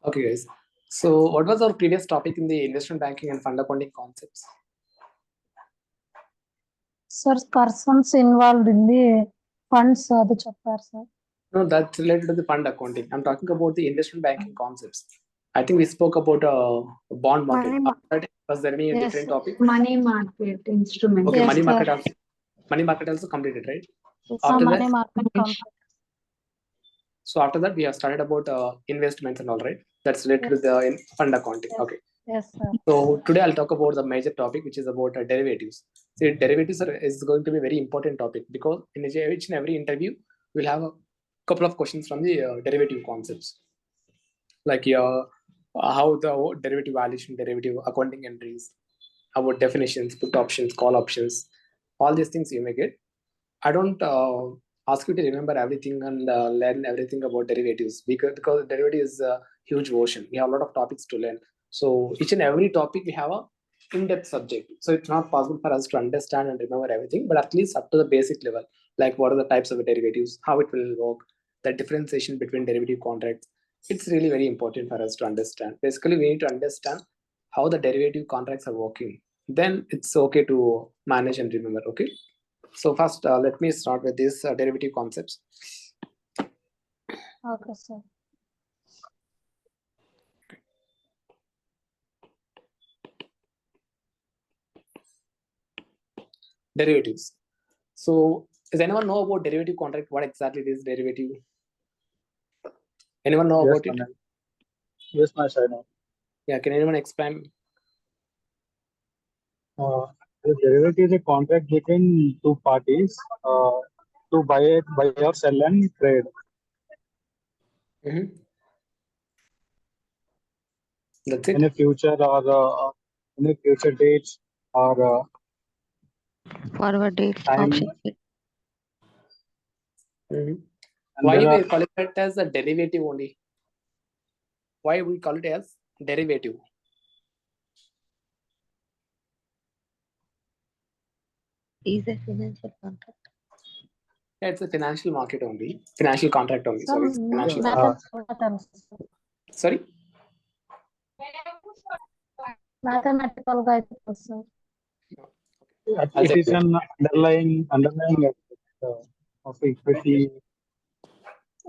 Okay, guys. So, what was our previous topic in the investment banking and fund accounting concepts? Sir, persons involved in the funds అది చెప్పారు sir. No, that's related to the fund accounting. I'm talking about the investment banking concepts. I think we spoke about bond market. Was there any Yes, different sir. topic? Money market instrument. Okay, Yes, money sir. market also. Money market also completed, right? It's After money that, market company. so after that we have started about investments and all, right? That's related to Yes. the fund accounting. Yes. Okay. Yes, sir. So today I'll talk about the major topic, which is about derivatives. See, derivatives is going to be a very important topic because in each and every interview we'll have a couple of questions from the derivative concepts, like how the derivative valuation, derivative accounting entries, about definitions, put options, call options, all these things you may get. I don't ask you to remember everything and learn everything about derivatives because derivative is a huge ocean. We have a lot of topics to learn. So each and every topic we have a in-depth subject. So it's not possible for us to understand and remember everything, but at least up to the basic level, like what are the types of derivatives, how it will work, the differentiation between derivative contracts. It's really very important for us to understand. Basically, we need to understand how the derivative contracts are working. Then it's okay to manage and remember. Okay. So first, let me start with these derivative concepts. Okay, sir. Derivatives. So does anyone know about derivative contract? What exactly is derivative? Anyone know about it? Yes, Mahesh, I know. Yeah, can anyone explain? The derivative is a contract between two parties to buy or sell and trade. That's it. In a future or in a future dates or forward date time. option. Why we call it as a derivative only? Why we call it as derivative? Is a financial contract. Yeah, it's a financial market only. Financial contract only. Sir, Sorry, financial. Sorry. Mathematical guide, sir. It is an underlying of equity.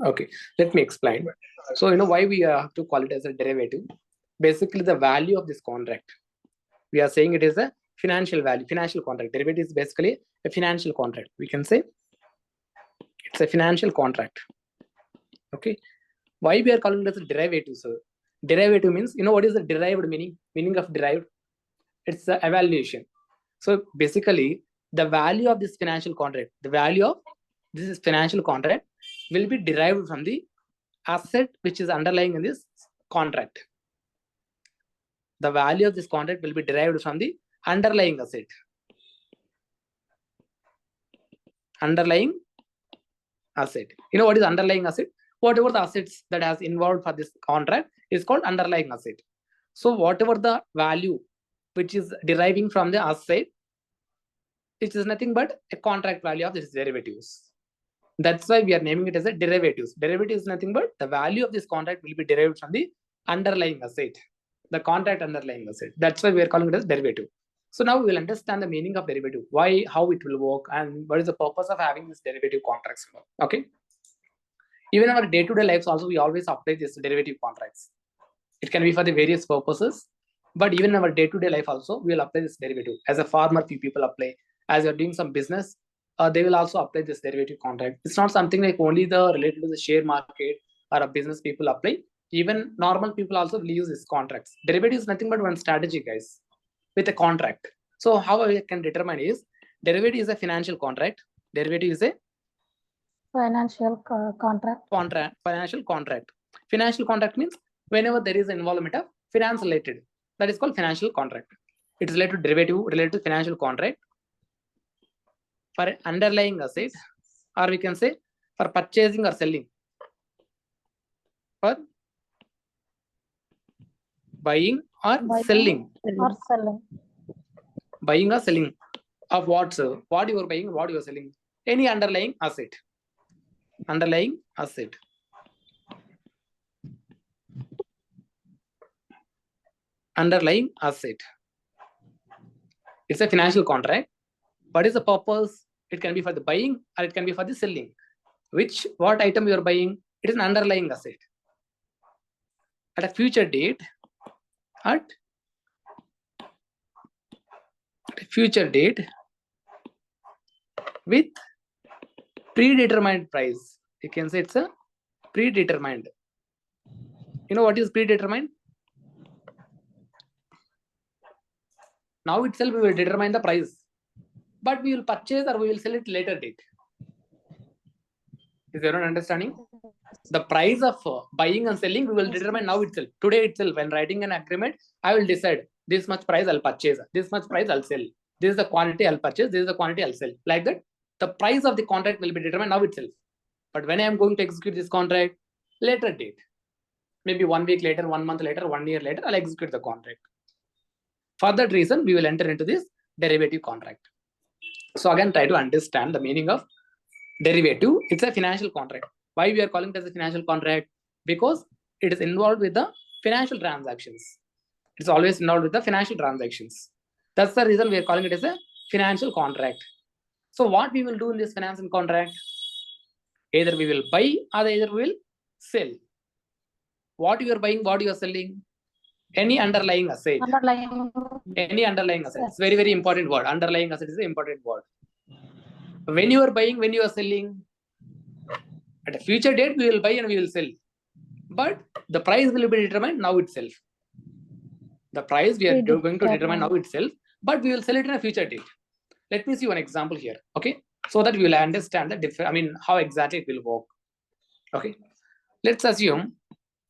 Okay, let me explain. So why we have to call it as a derivative. Basically, the value of this contract, we are saying it is a financial value, financial contract. Derivative is basically a financial contract. We can say it's a financial contract. Okay, why we are calling it as a derivative, sir? Derivative means, what is the derived meaning? Meaning of derived? It's the evaluation. So basically, the value of this financial contract, the value of this financial contract will be derived from the asset which is underlying in this contract. The value of this contract will be derived from the underlying asset. Underlying asset. What is underlying asset? Whatever the assets that has involved for this contract is called underlying asset. So whatever the value which is deriving from the asset, it is nothing but a contract value of this derivatives. That's why we are naming it as a derivatives. Derivative is nothing but the value of this contract will be derived from the underlying asset, the contract underlying asset. That's why we are calling it as derivative. So now we will understand the meaning of derivative, why, how it will work, and what is the purpose of having this derivative contracts. Okay. Even in our day-to-day lives also, we always apply this derivative contracts. It can be for the various purposes, but even in our day-to-day life also, we will apply this derivative. As a farmer, few people apply. As you're doing some business, they will also apply this derivative contract. It's not something like only the related to the share market or a business people apply. Even normal people also will use these contracts. Derivative is nothing but one strategy, guys, with a contract. So how I can determine is derivative is a financial contract. Derivative is a financial contract. Financial contract. Financial contract means whenever there is an involvement of finance related, that is called financial contract. It is related to derivative, related to financial contract for an underlying asset, or we can say for purchasing or selling, for buying or selling. Buying or selling of what, sir? What you are buying, what you are selling? Any underlying asset. Underlying asset. underlying asset. It's a financial contract. What is the purpose? It can be for the buying or it can be for the selling. What item you are buying? It is an underlying asset. At a future date, with predetermined price. You can say it's a predetermined. You know what is predetermined? Now itself we will determine the price, but we will purchase or we will sell it later date. Is everyone understanding? The price of buying and selling we will determine now itself. Today itself, when writing an agreement, I will decide this much price I'll purchase, this much price I'll sell. This is the quantity I'll purchase, this is the quantity I'll sell. Like that, the price of the contract will be determined now itself. But when I am going to execute this contract, later date, maybe 1 week later, 1 month later, 1 year later, I'll execute the contract. For that reason, we will enter into this derivative contract. So again, try to understand the meaning of derivative. It's a financial contract. Why we are calling it as a financial contract? Because it is involved with the financial transactions. It's always involved with the financial transactions. That's the reason we are calling it as a financial contract. So what we will do in this financial contract? Either we will buy or either we will sell. What you are buying, what you are selling? Any underlying asset. Any underlying asset. It's very, very important word. Underlying asset is an important word. When you are buying, when you are selling, at a future date, we will buy and we will sell. But the price will be determined now itself. The price we are going to determine now itself, but we will sell it in a future date. Let me see one example here, okay? So that we will understand the how exactly it will work. Okay. Let's assume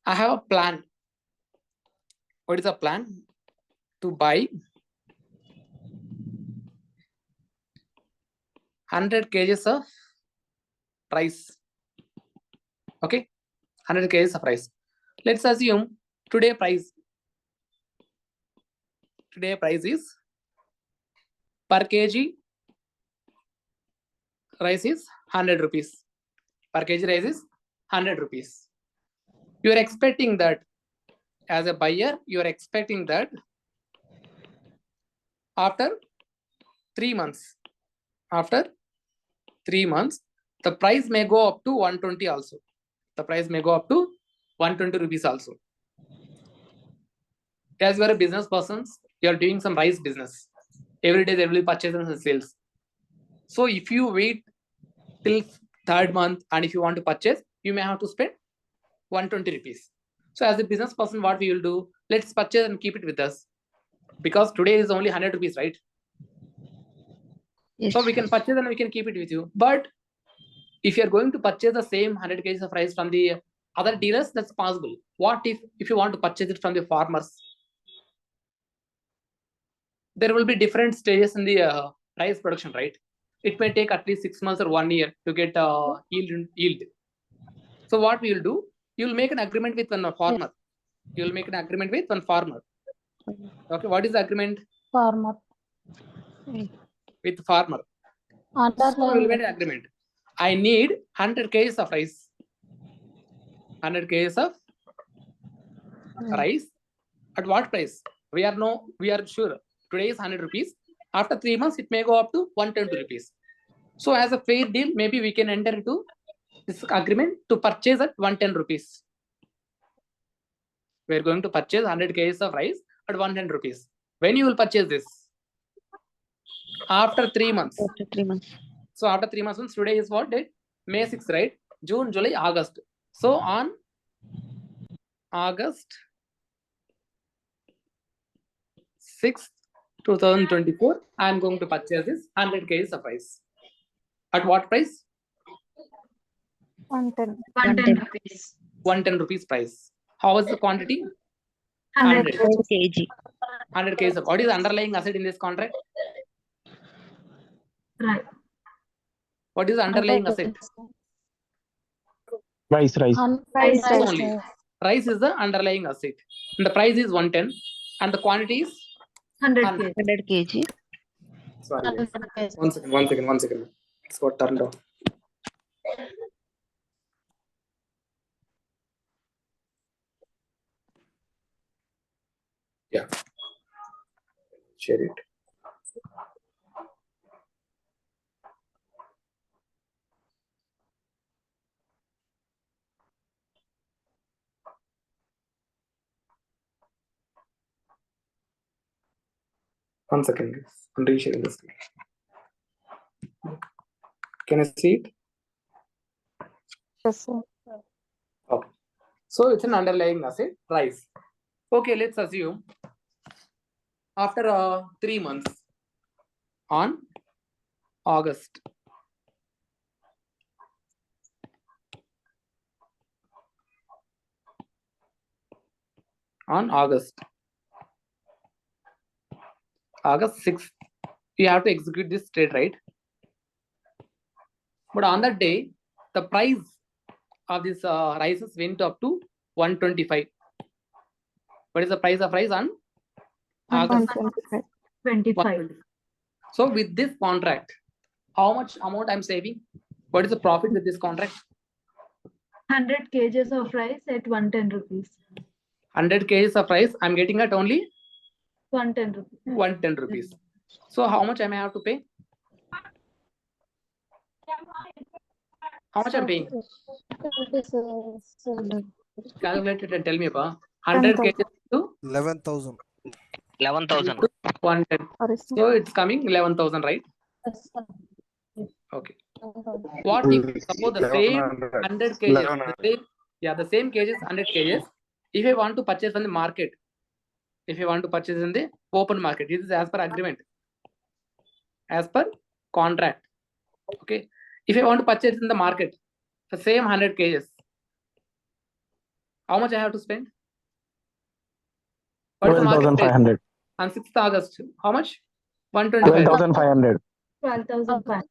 I have a plan. What is the plan? To buy 100 kgs of rice. Okay, 100 kgs of rice. Let's assume today price is per kg rice is 100 rupees. Per kg rice is 100 rupees. You are expecting that as a buyer, you are expecting that after 3 months, the price may go up to 120 also. The price may go up to 120 rupees also. As you are a business person, you are doing some rice business. Every day there will be purchases and sales. So if you wait till 3rd month and if you want to purchase, you may have to spend 120 rupees. So as a business person, what we will do? Let's purchase and keep it with us. Because today is only 100 rupees, right? Yes. So we can purchase and we can keep it with you. But if you are going to purchase the same 100 kgs of rice from the other dealers, that's possible. What if you want to purchase it from the farmers? There will be different stages in the rice production, right? It may take at least 6 months or 1 year to get yield. So what we will do? You will make an agreement with one farmer. You will make an agreement with one farmer. Okay, what is the agreement? Farmer. With farmer. So we will make an agreement. I need 100 kgs of rice. 100 kgs of rice. At what price? We are sure. Today is 100 rupees. After 3 months, it may go up to 120 rupees. So as a fair deal, maybe we can enter into this agreement to purchase at 110 rupees. We are going to purchase 100 kgs of rice at 110 rupees. When you will purchase this? After 3 months. After 3 months. So after 3 months, today is what date? May 6th, right? June, July, August. So on August 6th, 2024, I am going to purchase this 100 kgs of rice. At what price? 110. 110 rupees. 110 rupees price. How is the quantity? 100. 1 kg. 100 kgs of. What is the underlying asset in this contract? Right. What is the underlying asset? Rice. Rice Only. Rice is the underlying asset. And the price is 110 and the quantity is 100 100. 100 kg. Sorry. One second. It's got turned off. Yeah. Share it. One second, guys. I'm resharing the screen. Can I see it? Yes, sir. Okay. So it's an underlying asset, rise. Okay, let's assume after 3 months on August. On August 6th, you have to execute this trade, right? But on that day, the price of this rices went up to 125. What is the price of rice on August 125. 25. 125? So with this contract, how much amount I'm saving? What is the profit with this contract? 100 kgs of rice at 110 rupees. 100 kgs of rice, I'm getting at only 110 rupees. 110 rupees. So how much I may have to pay? How much I'm paying? It is, Calculate it and tell me about 100 kgs to 11,000. 11,000. 110. sorry, sir. So it's coming 11,000, right? Yes, sir. Okay. What if suppose the same 100 kgs, the same kgs, 100 kgs, if I want to purchase from the market, if you want to purchase in the open market, this is as per agreement, as per contract. Okay. If I want to purchase in the market, the same 100 kgs, how much I have to spend? What is the market price? 12,500. On 6th August, how much? 125. 12,500. 12,500.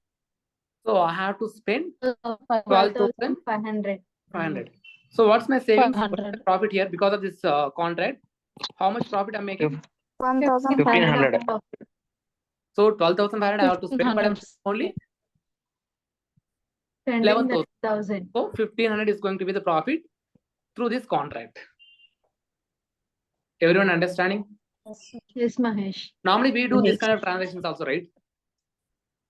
So I have to spend 12,500. 500. So what's my savings? What's 500. the profit here because of this contract? How much profit I'm making? 1,500. So 12,500 I have to spend, but I'm only 11,000. 11,000. So 1,500 is going to be the profit through this contract. Everyone understanding? Yes, Mahesh. Normally we do this kind of transactions also, right?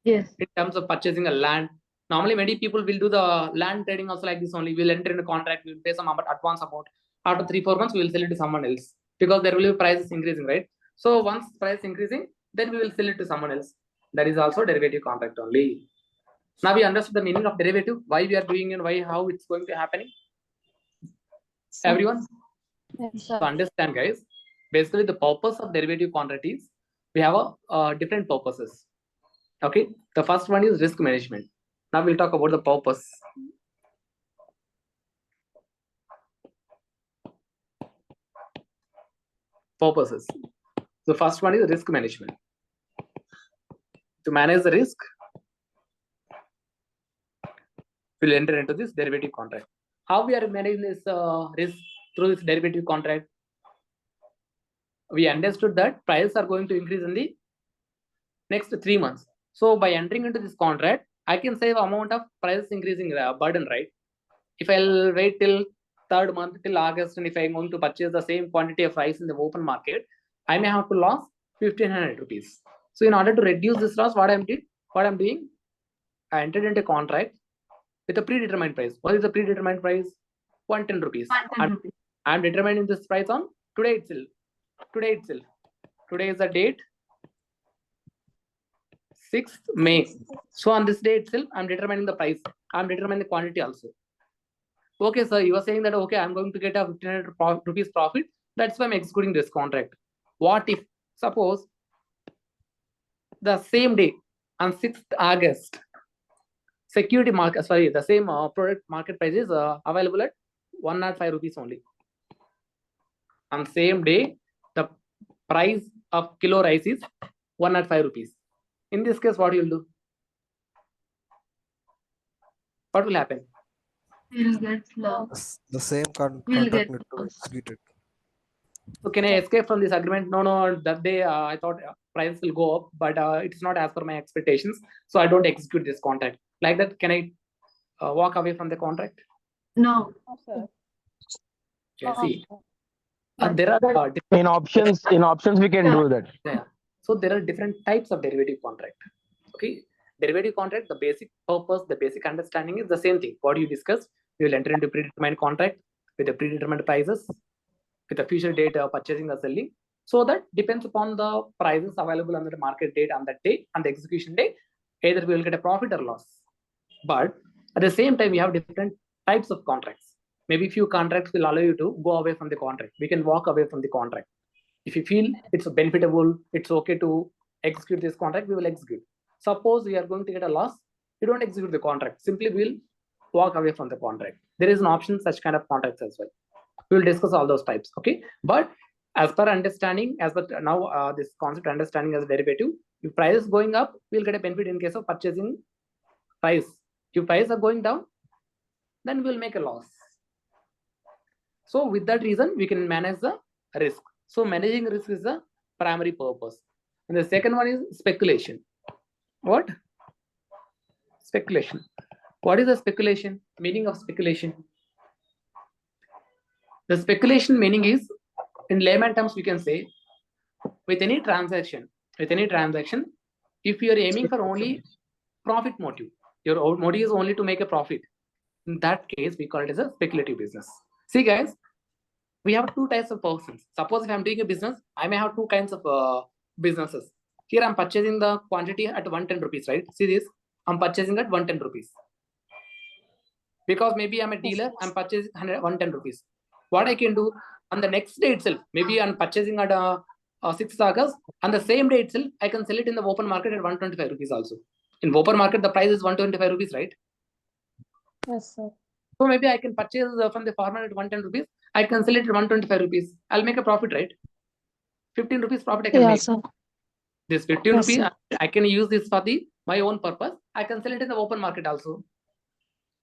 Yes. In terms of purchasing a land. Normally many people will do the land trading also like this only. We'll enter in a contract, we'll pay some advance amount. After 3-4 months, we will sell it to someone else because there will be prices increasing, right? So once price increasing, then we will sell it to someone else. That is also derivative contract only. Now we understood the meaning of derivative, why we are doing and why, how it's going to happening. Everyone? Yes, So sir. understand, guys. Basically, the purpose of derivative contract is we have a different purposes. Okay, the first one is risk management. Now we'll talk about the purpose. Purposes. The first one is risk management. To manage the risk, we'll enter into this derivative contract. How we are managing this risk through this derivative contract? We understood that prices are going to increase in the next 3 months. So by entering into this contract, I can save amount of prices increasing burden, right? If I'll wait till 3rd month, till August, and if I'm going to purchase the same quantity of rice in the open market, I may have to lose 1,500 rupees. So in order to reduce this loss, what I'm doing, I entered into a contract with a predetermined price. What is the predetermined price? 110 rupees. 110 rupees. I'm determining this price on today itself. Today is the date, 6th May. So on this day itself, I'm determining the price. I'm determining the quantity also. Okay, sir, you are saying that, okay, I'm going to get a 1,500 rupees profit. That's why I'm executing this contract. What if, suppose, the same day, on 6th August, the same product market price is available at 105 rupees only. On same day, the price of kilo rice is 105 rupees. In this case, what you will do? What will happen? We'll get lost. The same We'll contract get need to lost. execute it. So can I escape from this agreement? No, that day I thought prices will go up, but it's not as per my expectations. So I don't execute this contract. Like that, can I walk away from the contract? No. Okay, see. there are In options, we can do that. so there are different types of derivative contract. Okay, derivative contract, the basic purpose, the basic understanding is the same thing. What you discussed, you will enter into predetermined contract with the predetermined prices, with the future date of purchasing or selling. So that depends upon the prices available on the market date on that day, on the execution day, either we will get a profit or loss. But at the same time, we have different types of contracts. Maybe few contracts will allow you to go away from the contract. We can walk away from the contract. If you feel it's benefitable, it's okay to execute this contract, we will execute. Suppose we are going to get a loss, you don't execute the contract. Simply we'll walk away from the contract. There is an option, such kind of contracts as well. We will discuss all those types. Okay, but as per understanding, as per now this concept understanding as a derivative, if price is going up, we'll get a benefit in case of purchasing price. If prices are going down, then we'll make a loss. So with that reason, we can manage the risk. So managing risk is the primary purpose. And the second one is speculation. What? Speculation. What is the speculation? Meaning of speculation. The speculation meaning is, in layman terms, we can say, with any transaction, if you are aiming for only profit motive, your motive is only to make a profit. In that case, we call it as a speculative business. See, guys, we have two types of persons. Suppose if I'm doing a business, I may have two kinds of businesses. Here I'm purchasing the quantity at 110 rupees, right? See this, I'm purchasing at 110 rupees. Because maybe I'm a dealer, I'm purchasing 110 rupees. What I can do on the next day itself, maybe I'm purchasing at 6th August, on the same day itself, I can sell it in the open market at 125 rupees also. In open market, the price is 125 rupees, right? Yes, sir. So maybe I can purchase from the farmer at 110 rupees. I can sell it at 125 rupees. I'll make a profit, right? 15 rupees profit I can make. Sir. This 15 Yes, rupees, sir. I can use this for my own purpose. I can sell it in the open market also.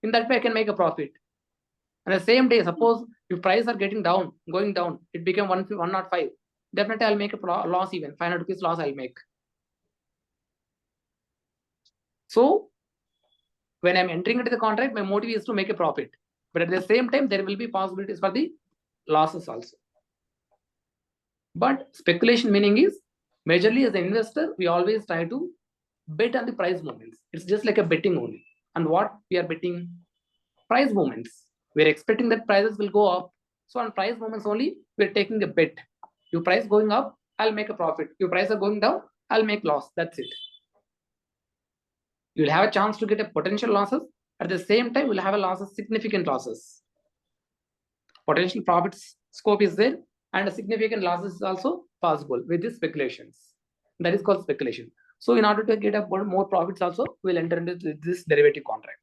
In that way, I can make a profit. And the same day, suppose if prices are going down, it became 105. Definitely, I'll make a loss even. 500 rupees loss I'll make. So when I'm entering into the contract, my motive is to make a profit. But at the same time, there will be possibilities for the losses also. But speculation meaning is, majorly as an investor, we always try to bet on the price movements. It's just like a betting only. And what we are betting? Price movements. We're expecting that prices will go up. So on price movements only, we're taking a bet. Your price going up, I'll make a profit. Your price are going down, I'll make loss. That's it. You'll have a chance to get a potential losses. At the same time, you'll have a losses, significant losses. Potential profits scope is there, and a significant losses is also possible with these speculations. That is called speculation. So in order to get a more profits also, we'll enter into this derivative contract.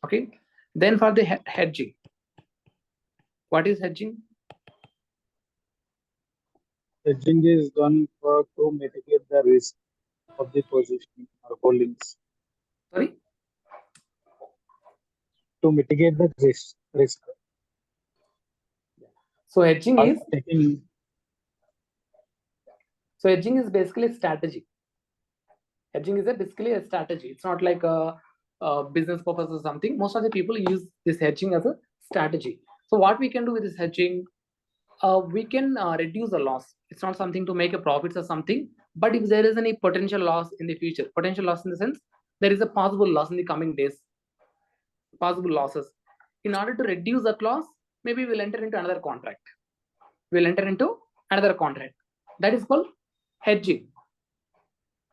Okay. Then for the hedging. What is hedging? Hedging is done to mitigate the risk of the position or holdings. Sorry? To mitigate the risk. So hedging is taking. So hedging is basically a strategy. Hedging is basically a strategy. It's not like a business purpose or something. Most of the people use this hedging as a strategy. So what we can do with this hedging, we can reduce the loss. It's not something to make a profit or something, but if there is any potential loss in the future, potential loss in the sense, there is a possible loss in the coming days, possible losses. In order to reduce that loss, maybe we'll enter into another contract. That is called hedging.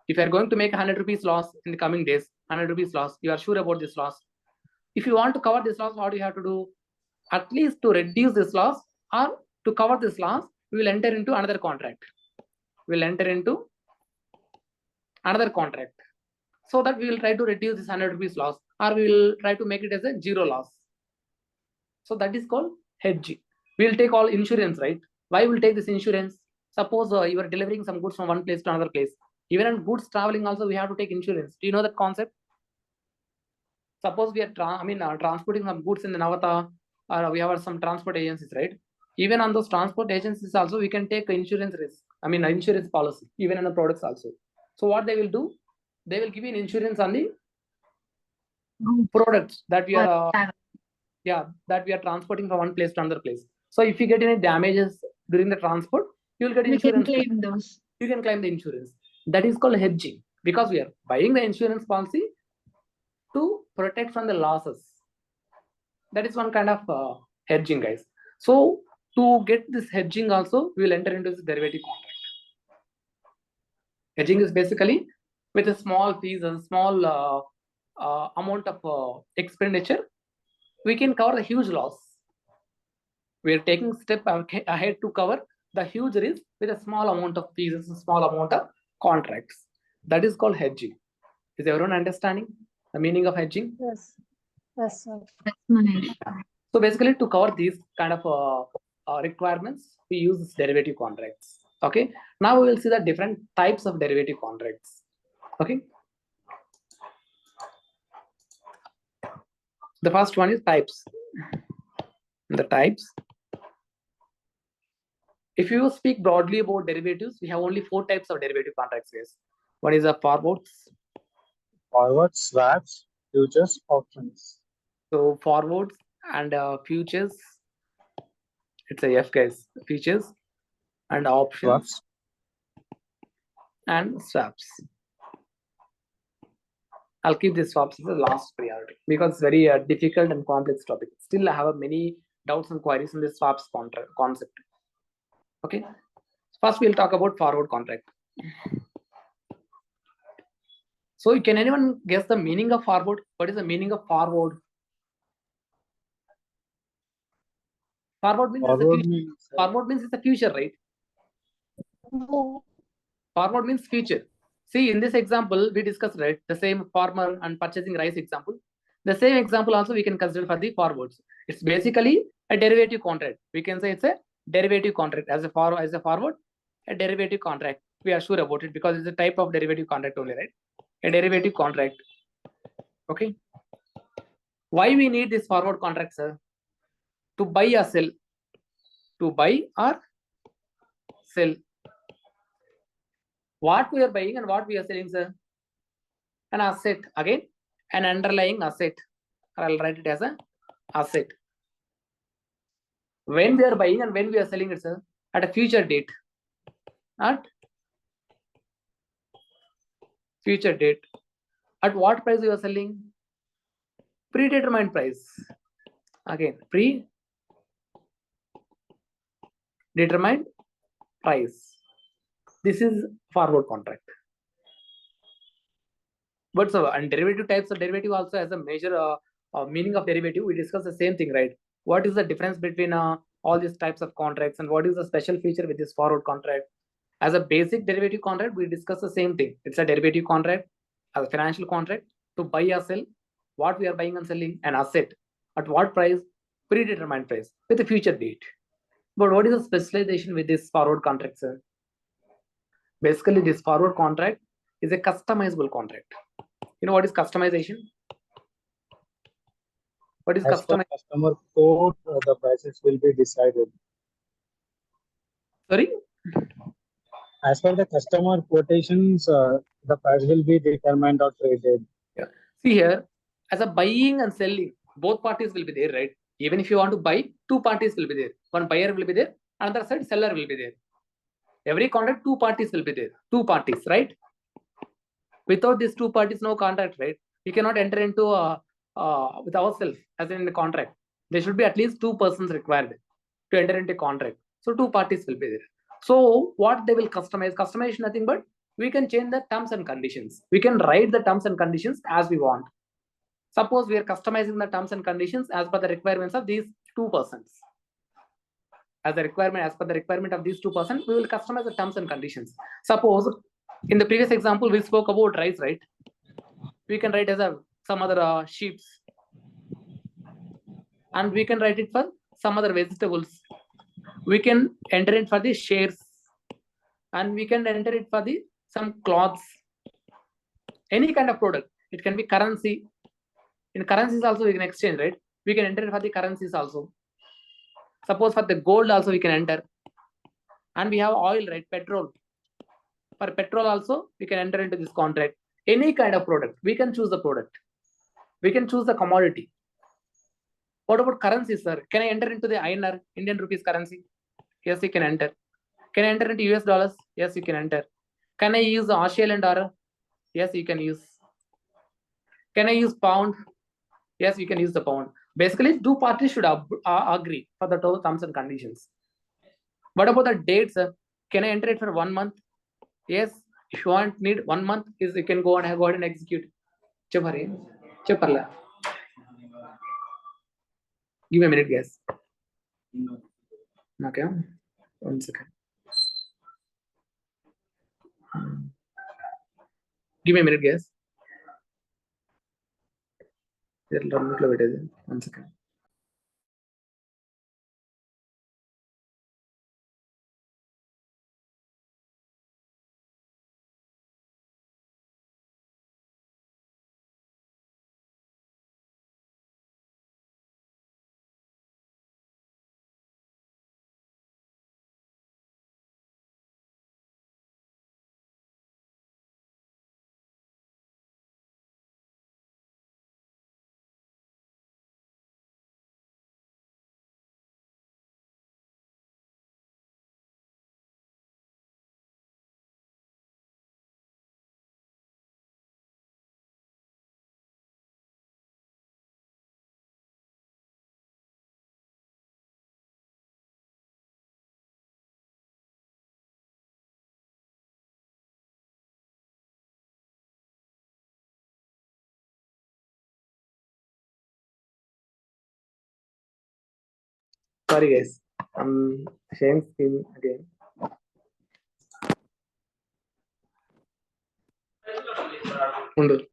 If you are going to make 100 rupees loss in the coming days, 100 rupees loss, you are sure about this loss. If you want to cover this loss, what do you have to do? At least to reduce this loss or to cover this loss, we will enter into another contract. We'll enter into another contract so that we will try to reduce this 100 rupees loss, or we will try to make it as a zero loss. So that is called hedging. We will take all insurance, right? Why we'll take this insurance? Suppose you are delivering some goods from one place to another place. Even in goods traveling also, we have to take insurance. Do you know that concept? Suppose we are transporting some goods in the Navata, or we have some transport agencies, right? Even on those transport agencies also, we can take insurance risk. Insurance policy, even on the products also. So what they will do, they will give you an insurance on the products that we are, that we are transporting from one place to another place. So if you get any damages during the transport, you will get We can insurance. claim those. You can claim the insurance. That is called hedging, because we are buying the insurance policy to protect from the losses. That is one kind of hedging, guys. So to get this hedging also, we will enter into this derivative contract. Hedging is basically with a small fees and small amount of expenditure, we can cover the huge loss. We are taking step ahead to cover the huge risk with a small amount of fees and small amount of contracts. That is called hedging. Is everyone understanding the meaning of hedging? Yes. Yes, sir. That's Mahesh. So basically, to cover these kind of requirements, we use this derivative contracts. Okay. Now we will see the different types of derivative contracts. Okay. The first one is types. The types. If you speak broadly about derivatives, we have only 4 types of derivative contracts. Guys. One is a forwards. Forward, swaps, futures, options. So forwards and futures. It's a F, guys. Futures and options Swaps. and swaps. I'll keep this swaps as the last priority because it's very difficult and complex topic. Still, I have many doubts and queries in this swaps concept. Okay. First, we'll talk about forward contract. So, can anyone guess the meaning of forward? What is the meaning of forward? Forward means it's the Forward future. means Forward means it's the future, right? No. Forward means future. See, in this example, we discussed, right, the same farmer and purchasing rice example. The same example also we can consider for the forwards. It's basically a derivative contract. We can say it's a derivative contract as a forward, a derivative contract. We are sure about it because it's a type of derivative contract only, right? A derivative contract. Okay. Why we need this forward contract, sir? To buy or sell. To buy or sell. What we are buying and what we are selling, sir? An asset. Again, an underlying asset. I'll write it as an asset. When we are buying and when we are selling it, sir? At a future date. At future date. At what price you are selling? Predetermined price. Again, predetermined price. This is forward contract. But so, and derivative types of derivative also has a major meaning of derivative. We discuss the same thing, right? What is the difference between all these types of contracts and what is the special feature with this forward contract? As a basic derivative contract, we discuss the same thing. It's a derivative contract, as a financial contract to buy or sell what we are buying and selling, an asset. At what price? Predetermined price with a future date. But what is the specialization with this forward contract, sir? Basically, this forward contract is a customizable contract. You know what is customization? What is as per customization? customer code, the prices will be decided. Sorry? As per the customer quotations, the price will be determined or traded. Yeah. See here, as a buying and selling, both parties will be there, right? Even if you want to buy, 2 parties will be there. One buyer will be there, another side seller will be there. Every contract, 2 parties will be there. 2 parties, right? Without these 2 parties, no contract, right? We cannot enter into with ourselves as in the contract. There should be at least 2 persons required to enter into a contract. So 2 parties will be there. So what they will customize? Customization nothing but we can change the terms and conditions. We can write the terms and conditions as we want. Suppose we are customizing the terms and conditions as per the requirements of these 2 persons. As per the requirement of these 2 persons, we will customize the terms and conditions. Suppose in the previous example we spoke about rice, right? We can write as some other sheets, and we can write it for some other vegetables. We can enter it for the shares, and we can enter it for the some cloths, any kind of product. It can be currency. In currencies also we can exchange, right? We can enter it for the currencies also. Suppose for the gold also we can enter, and we have oil, right? Petrol. For petrol also we can enter into this contract. Any kind of product, we can choose the product. We can choose the commodity. What about currency, sir? Can I enter into the INR, Indian rupees currency? Yes, you can enter. Can I enter into US dollars? Yes, you can enter. Can I use the Australian dollar? Yes, you can use. Can I use pound? Yes, you can use the pound. Basically, two parties should agree for the terms and conditions. What about the dates? Can I enter it for 1 month? Yes, if you need 1 month, you can go ahead and execute. Chapare. Chaparla. Give me a minute, guys. Okay, 1 second. Give me a minute, guys. 1 second. Sorry, guys. I'm sharing screen again. Undu.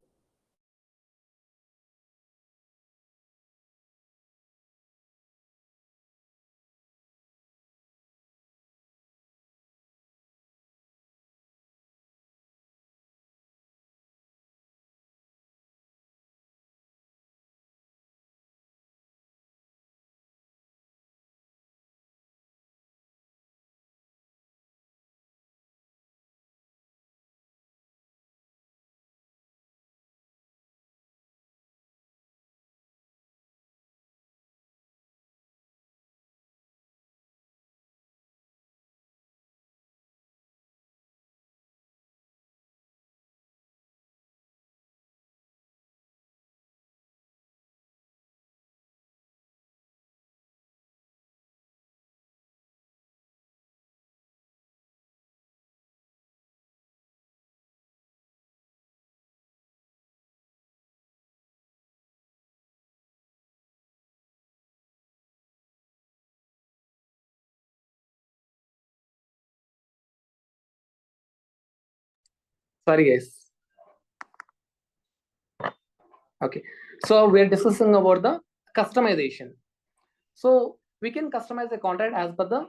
Sorry, guys. Okay, so we're discussing about the customization. So we can customize the contract as per the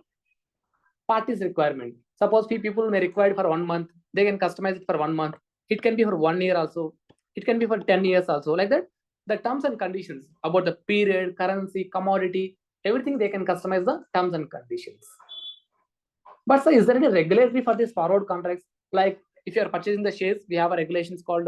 party's requirement. Suppose few people may require for 1 month, they can customize it for 1 month. It can be for 1 year also. It can be for 10 years also. Like that, the terms and conditions about the period, currency, commodity, everything they can customize the terms and conditions. But sir, is there any regulatory for these forward contracts? Like if you are purchasing the shares, we have a regulations called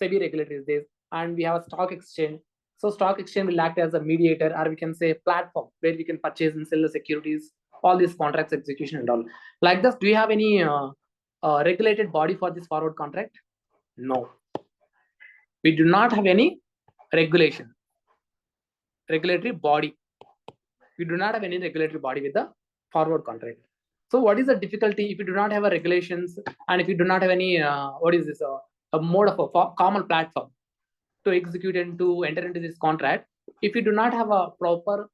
SEBI regulatory days, and we have a stock exchange. So stock exchange will act as a mediator, or we can say platform where we can purchase and sell the securities, all these contracts execution and all. Like this, do you have any regulated body for this forward contract? No. We do not have any regulatory body. We do not have any regulatory body with the forward contract. So what is the difficulty if you do not have a regulations, and if you do not have any a mode of a common platform to execute and to enter into this contract? If you do not have a proper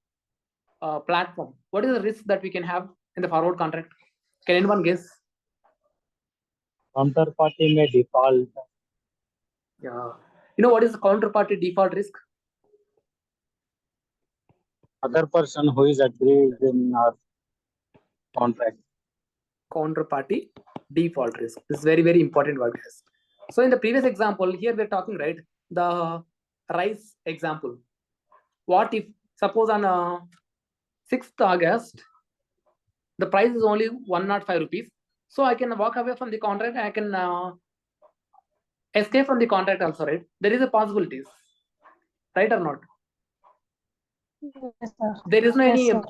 platform, what is the risk that we can have in the forward contract? Can anyone guess? Counterparty may default. Yeah. You know what is the counterparty default risk? Other person who is agreed in our contract. Counterparty default risk. This is very, very important word, guys. So in the previous example, here we're talking, right, the rice example. What if, suppose on 6th August, the price is only 105 rupees. So I can walk away from the contract. I can escape from the contract also, right? There is a possibilities, right or not? Yes, sir. There is no Yes, any sir.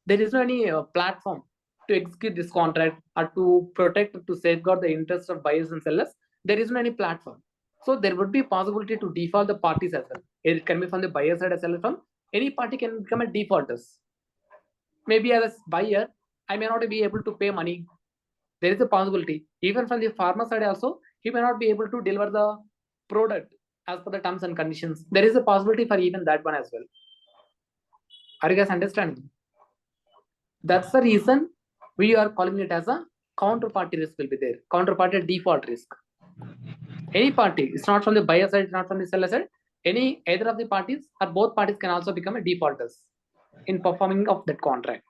there is no any platform to execute this contract or to protect, to safeguard the interests of buyers and sellers, there isn't any platform. So there would be possibility to default the parties as well. It can be from the buyer side as well as from any party can become a defaulters. Maybe as a buyer, I may not be able to pay money. There is a possibility. Even from the farmer side also, he may not be able to deliver the product as per the terms and conditions. There is a possibility for even that one as well. Are you guys understanding? That's the reason we are calling it as a counterparty risk will be there. Counterparty default risk. Any party, it's not from the buyer side, it's not from the seller side. Either of the parties or both parties can also become a defaulters in performing of that contract.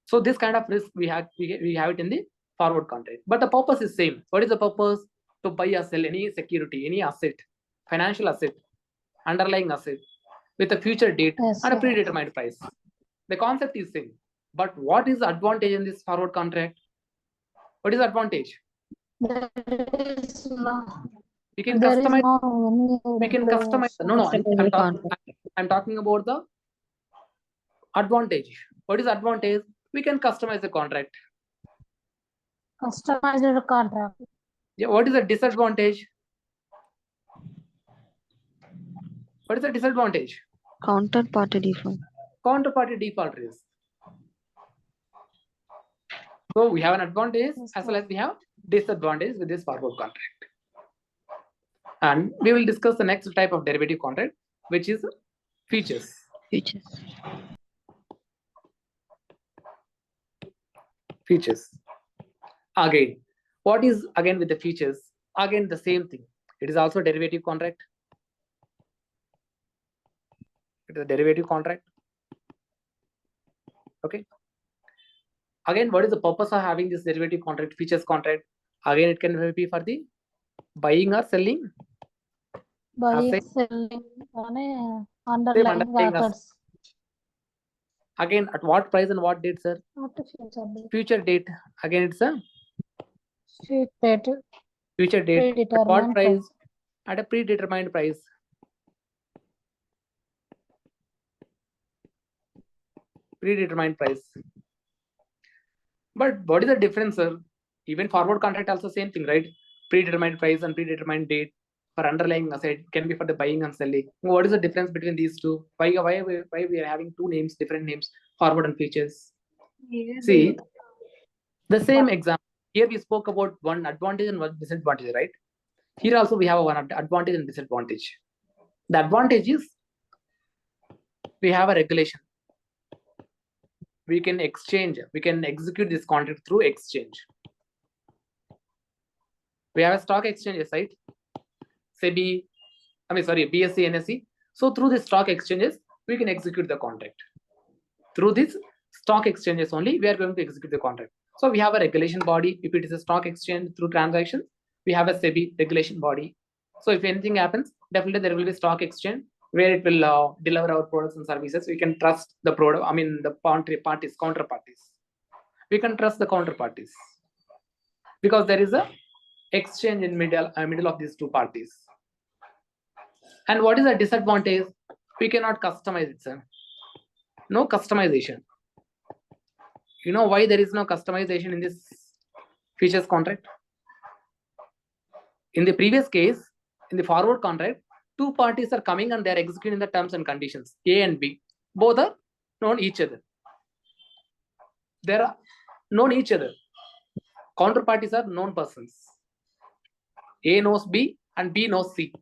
So this kind of risk we have it in the forward contract. But the purpose is same. What is the purpose? To buy or sell any security, any asset, financial asset, underlying asset with a future date Yes, and a sir. predetermined price. The concept is same. But what is the advantage in this forward contract? What is the advantage? There is no, We can there is customize. no any. We can customize. No, I'm talking about the advantage. What is advantage? We can customize the contract. Customized contract. Yeah, what is the disadvantage? What is the disadvantage? Counterparty default. Counterparty default risk. So we have an advantage as well as we have disadvantage with this forward contract. And we will discuss the next type of derivative contract, which is features. Futures. Features. Again, what is again with the features? Again, the same thing. It is also a derivative contract. It is a derivative contract. Okay. Again, what is the purpose of having this derivative contract, features contract? Again, it can be for the buying or selling. Buying, Asset. selling, underlying underlying assets. Again, at what price and what date, sir? Not a future date. Future date. Again, it's a Future date. future date. At what Predetermined price? At a predetermined price. Predetermined price. But what is the difference, sir? Even forward contract also same thing, right? Predetermined price and predetermined date for underlying asset can be for the buying and selling. What is the difference between these two? Why we are having two names, different names, forward and features? See, the same example. Here we spoke about one advantage and one disadvantage, right? Here also we have one advantage and disadvantage. The advantage is we have a regulation. We can exchange, we can execute this contract through exchange. We have a stock exchange, right? SEBI, BSE, NSE. So through the stock exchanges, we can execute the contract. Through these stock exchanges only, we are going to execute the contract. So we have a regulation body. If it is a stock exchange through transactions, we have a SEBI regulation body. So if anything happens, definitely there will be stock exchange where it will deliver our products and services. We can trust the product, the parties, counterparties. We can trust the counterparties because there is a exchange in middle of these two parties. And what is the disadvantage? We cannot customize it, sir. No customization. You know why there is no customization in this features contract? In the previous case, in the forward contract, two parties are coming and they are executing the terms and conditions. A and B. Both are known each other. They are known each other. Counterparties are known persons. A knows B and B knows C.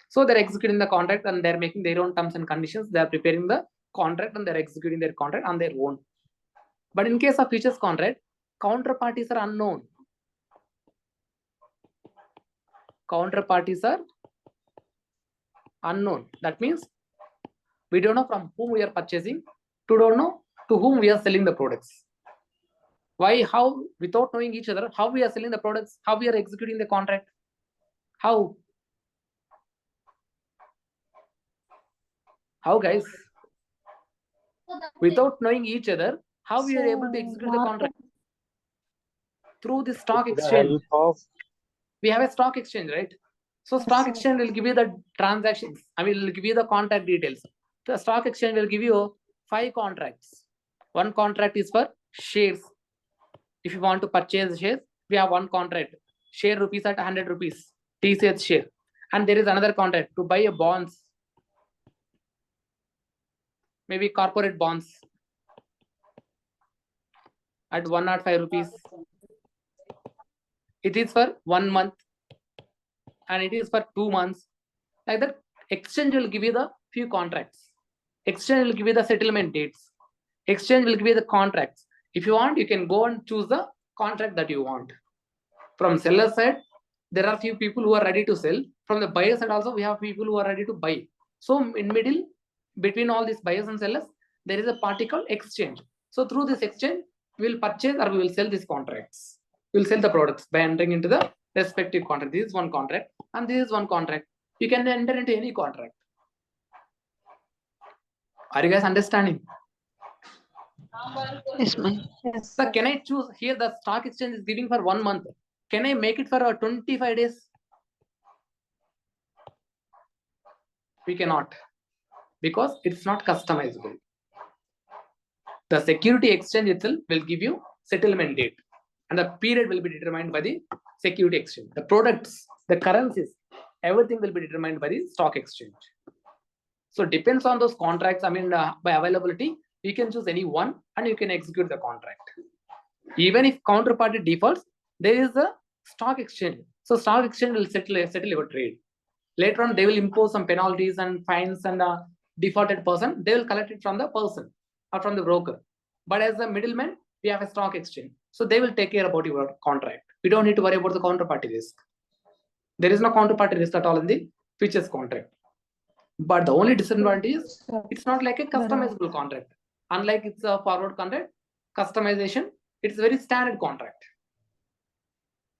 So they're executing the contract and they're making their own terms and conditions. They are preparing the contract and they're executing their contract on their own. But in case of futures contract, counterparties are unknown. Counterparties are unknown. That means we don't know from whom we are purchasing, to don't know to whom we are selling the products. Why? How? Without knowing each other, how we are selling the products, how we are executing the contract? How? How, guys? Without knowing each other, how we are able to execute the contract? Through the stock exchange. We have a stock exchange, right? So stock exchange will give you the transactions. It will give you the contract details. The stock exchange will give you 5 contracts. One contract is for shares. If you want to purchase shares, we have one contract. Share rupees at 100 rupees. TCS share. And there is another contract to buy a bonds. Maybe corporate bonds at 105 rupees. It is for 1 month and it is for 2 months. Like that, exchange will give you the few contracts. Exchange will give you the settlement dates. Exchange will give you the contracts. If you want, you can go and choose the contract that you want. From seller side, there are few people who are ready to sell. From the buyer side also, we have people who are ready to buy. So in middle, between all these buyers and sellers, there is a party called exchange. So through this exchange, we will purchase or we will sell these contracts. We will sell the products by entering into the respective contract. This is one contract and this is one contract. You can enter into any contract. Are you guys understanding? Yes, ma'am. Yes, So sir. can I choose here the stock exchange is giving for 1 month? Can I make it for 25 days? We cannot, because it's not customizable. The security exchange itself will give you settlement date and the period will be determined by the security exchange. The products, the currencies, everything will be determined by the stock exchange. So depends on those contracts. I mean, by availability, you can choose any one and you can execute the contract. Even if counterparty defaults, there is a stock exchange. So stock exchange will settle your trade. Later on, they will impose some penalties and fines and defaulted person, they will collect it from the person or from the broker. But as a middleman, we have a stock exchange. So they will take care about your contract. We don't need to worry about the counterparty risk. There is no counterparty risk at all in the futures contract. But the only disadvantage is Sir. it's not like a customizable contract. Unlike it's a forward contract, customization, it's a very standard contract.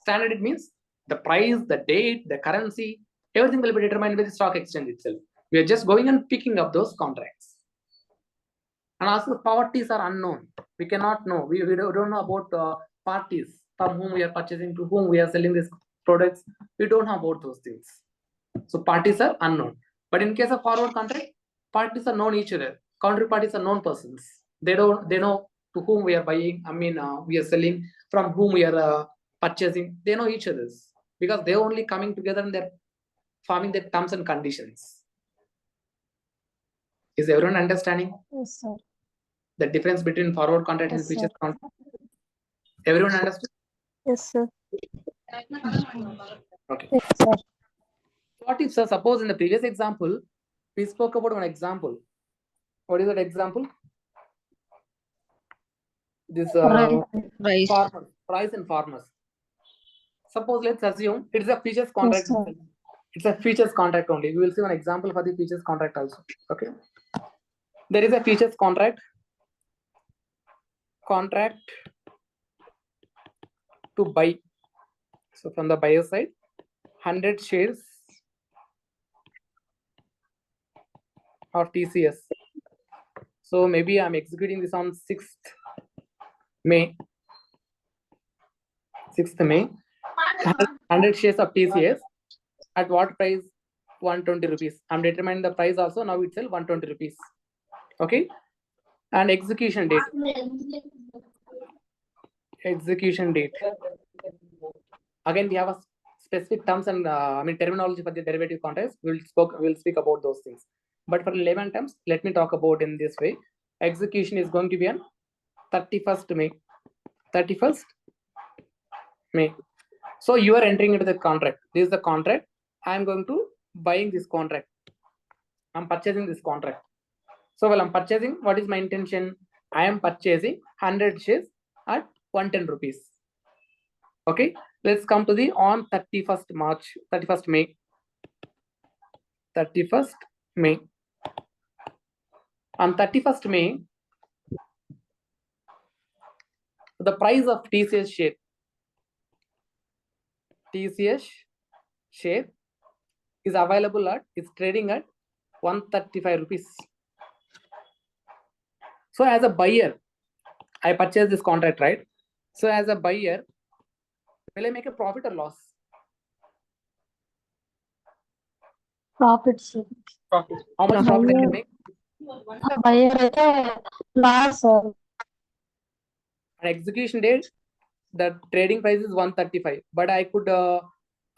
Standard, it means the price, the date, the currency, everything will be determined by the stock exchange itself. We are just going and picking up those contracts. And also parties are unknown. We cannot know. We don't know about parties from whom we are purchasing, to whom we are selling these products. We don't know about those things. So parties are unknown. But in case of forward contract, parties are known each other. Counterparties are known persons. They know to whom we are buying. I mean, we are selling, from whom we are purchasing. They know each other's because they're only coming together and they're forming the terms and conditions. Is everyone understanding Yes, sir. the difference between forward contract and Yes, sir. futures contract? Everyone understood? Yes, sir. Okay. Yes, sir. What if, sir, suppose in the previous example, we spoke about one example. What is that example? This Right. Rice. farmers, price and farmers. Suppose let's assume it's a futures contract. sir. It's a futures contract only. We will see one example for the futures contract also. Okay. There is a futures contract to buy. So from the buyer side, 100 shares of TCS. So maybe I'm executing this on 6th May. 6th May. 100 shares of TCS at what price? 120 rupees. I'm determining the price also now itself 120 rupees. Okay. And execution date. Execution date. Again, we have a specific terms and terminology for the derivative contracts. We'll speak about those things. But for layman terms, let me talk about in this way. Execution is going to be on 31st May. 31st May. So you are entering into the contract. This is the contract. I am going to buying this contract. I'm purchasing this contract. So while I'm purchasing, what is my intention? I am purchasing 100 shares at 110 rupees. Okay. Let's come to the on 31st May. 31st May. On 31st May, the price of TCS share is available at, it's trading at 135 rupees. So as a buyer, I purchased this contract, right? So as a buyer, will I make a profit or loss? Profit, sir. Profit. How much profit I can make? Buyer అయితే loss, sir. And execution date, the trading price is 135, but I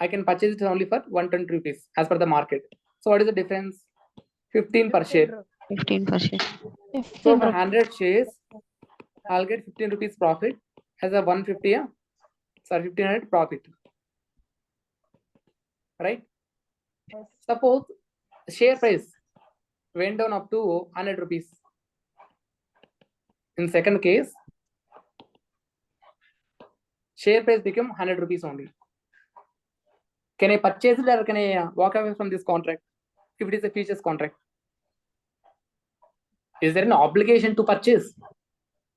can purchase it only for 120 rupees as per the market. So what is the difference? 15 per share. 15 per share. So 15 for rupees. 100 shares, I'll get 15 rupees profit as a 150, 1500 profit. Right? Suppose share price went down up to 100 rupees. In second case, share price become 100 rupees only. Can I purchase it or can I walk away from this contract if it is a futures contract? Is there an obligation to purchase?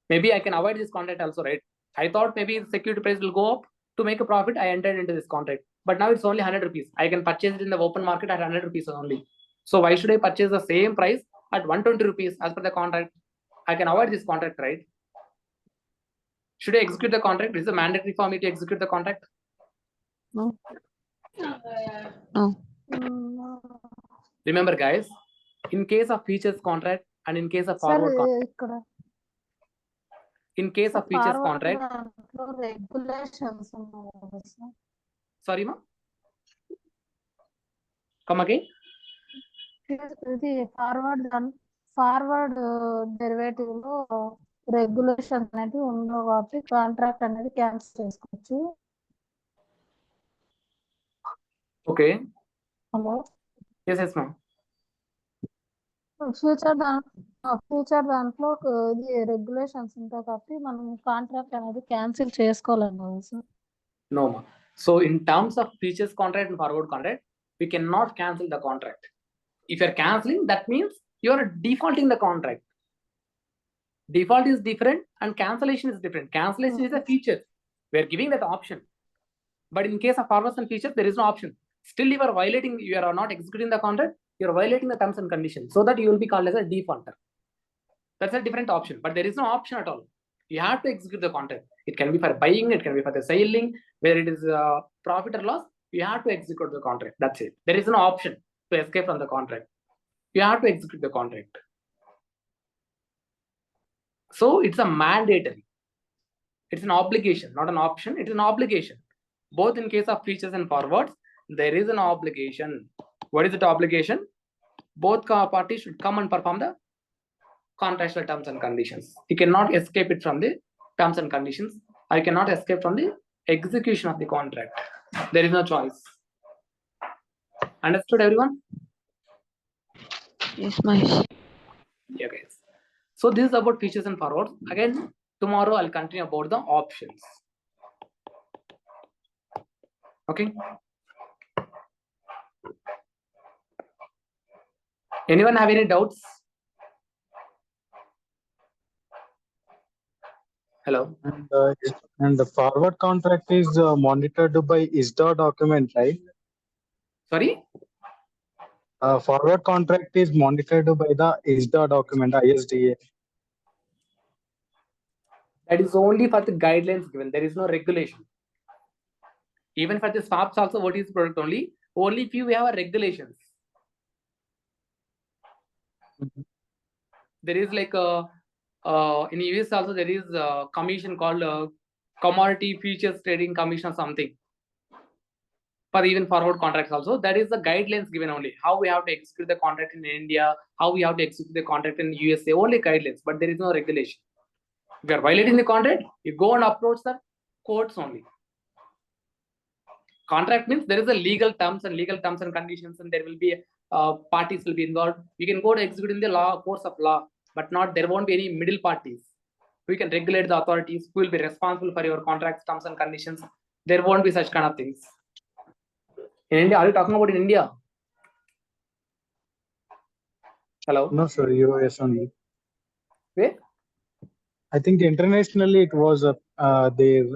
Maybe I can avoid this contract also, right? I thought maybe the security price will go up to make a profit. I entered into this contract, but now it's only 100 rupees. I can purchase it in the open market at 100 rupees only. So why should I purchase the same price at 120 rupees as per the contract? I can avoid this contract, right? Should I execute the contract? Is it mandatory for me to execute the contract? No. No. Remember, guys, in case of futures contract and in case of sir forward contract, ఇక్కడ in case of futures forward contract, దాంట్లో regulations ఉన్నాయి కదా sir. sorry, ma, come again. ఇది forward derivative లో regulation అనేది ఉండవు కాబట్టి contract అనేది క్యాన్సిల్ చేసుకోవచ్చు. Okay. Hello, Yes, yes, ma'am. Future దాంట్లో ఇది రెగ్యులేషన్స్ ఉంటాయి కాబట్టి మనం కాంట్రాక్ట్ అనేది క్యాన్సిల్ చేసుకోలేము కదా sir. No, ma. So in terms of futures contract and forward contract, we cannot cancel the contract. If you're canceling, that means you're defaulting the contract. Default is different and cancellation is different. Cancellation is a feature. We're giving that option. But in case of forwards and features, there is no option. Still, you are violating, you are not executing the contract, you are violating the terms and conditions, so that you will be called as a defaulter. That's a different option, but there is no option at all. You have to execute the contract. It can be for buying, it can be for the selling, where it is profit or loss, you have to execute the contract. That's it. There is no option to escape from the contract. You have to execute the contract. So it's a mandatory. It's an obligation, not an option. It's an obligation. Both in case of features and forwards, there is an obligation. What is that obligation? Both parties should come and perform the contractual terms and conditions. You cannot escape it from the terms and conditions. I cannot escape from the execution of the contract. There is no choice. Understood, everyone? Yes, Mahesh. Yeah, guys. So this is about features and forwards. Again, tomorrow I'll continue about the options. Okay. Anyone have any doubts? Hello. And the forward contract is monitored by ISDA document, right? Sorry. Forward contract is monitored by the ISDA document, ISDA. That is only for the guidelines given. There is no regulation. Even for the swaps also, what is product only? Only if you have regulations. There is like in US also there is a commission called Commodity Futures Trading Commission or something. For even forward contracts also, that is the guidelines given only. How we have to execute the contract in India, how we have to execute the contract in USA, only guidelines, but there is no regulation. If you are violating the contract, you go and approach the courts only. Contract means there is a legal terms and conditions, and there will be parties will be involved. You can go to execute in the law, course of law, but not, there won't be any middle parties. We can regulate the authorities who will be responsible for your contracts, terms and conditions. There won't be such kind of things. In India, are you talking about in India? Hello? No, sir, US only. Where? I think internationally it was there,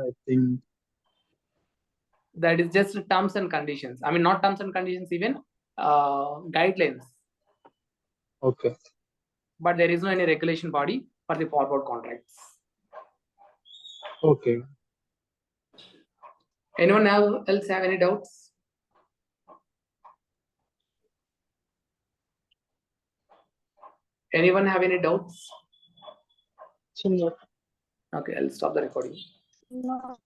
I think. That is just terms and conditions. I mean, not terms and conditions, even guidelines. Okay. But there is no any regulation body for the forward contracts. Okay. Anyone else have any doubts? Anyone have any doubts? Similar. Okay, I'll stop the recording. No.